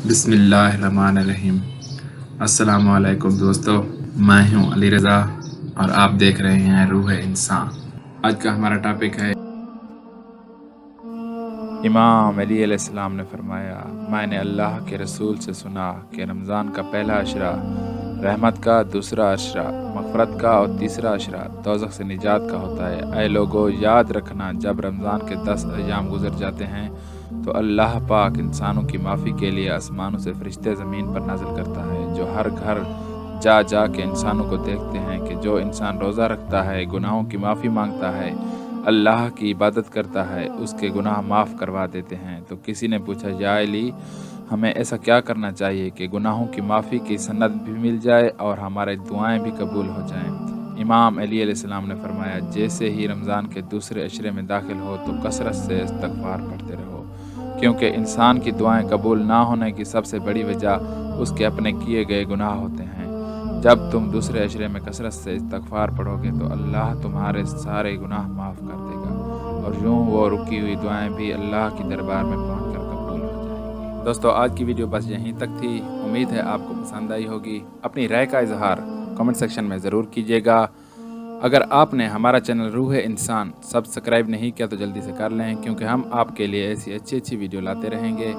बिस्मिल्लाहिर्रहमानिर्रहीम। अस्सलाम वालेकुम दोस्तों, मैं हूं अली रज़ा और आप देख रहे हैं रूह इंसान। आज का हमारा टॉपिक है इमाम अली अलैहिस्सलाम ने फरमाया, मैंने अल्लाह के रसूल से सुना कि रमज़ान का पहला अशरा रहमत का, दूसरा अशरा मग़फ़रत का और तीसरा अशरा दोज़ख से निजात का होता है। ऐ लोगो, याद रखना, जब रमज़ान के 10 अय्याम गुज़र जाते हैं तो अल्लाह पाक इंसानों की माफ़ी के लिए आसमानों से फ़रिश्ते ज़मीन पर नाज़िल करता है, जो हर घर जा जा के इंसानों को देखते हैं कि जो इंसान रोज़ा रखता है, गुनाहों की माफ़ी मांगता है, अल्लाह की इबादत करता है, उसके गुनाह माफ़ करवा देते हैं। तो किसी ने पूछा, या अली, हमें ऐसा क्या करना चाहिए कि गुनाहों की माफ़ी की सनद भी मिल जाए और हमारे दुआएं भी कबूल हो जाएं? इमाम अली अलैहिस्सलाम ने फरमाया, जैसे ही रमज़ान के दूसरे अशरे में दाखिल हो तो कसरत से इस्तग़फ़ार पढ़ते रहो, क्योंकि इंसान की दुआएं कबूल ना होने की सबसे बड़ी वजह उसके अपने किए गए गुनाह होते हैं। जब तुम दूसरे अशरे में कसरत से इस्तग़फ़ार पढ़ोगे तो अल्लाह तुम्हारे सारे गुनाह माफ़ कर देगा और यूँ वो रुकी हुई दुआएं भी अल्लाह की दरबार में पहुंचकर कबूल हो जाएंगी। दोस्तों, आज की वीडियो बस यहीं तक थी। उम्मीद है आपको पसंद आई होगी। अपनी राय का इजहार कमेंट सेक्शन में ज़रूर कीजिएगा। अगर आपने हमारा चैनल रूह इंसान सब्सक्राइब नहीं किया तो जल्दी से कर लें, क्योंकि हम आपके लिए ऐसी अच्छी अच्छी वीडियो लाते रहेंगे।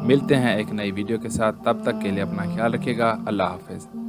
मिलते हैं एक नई वीडियो के साथ, तब तक के लिए अपना ख्याल रखिएगा। अल्लाह हाफ़िज़।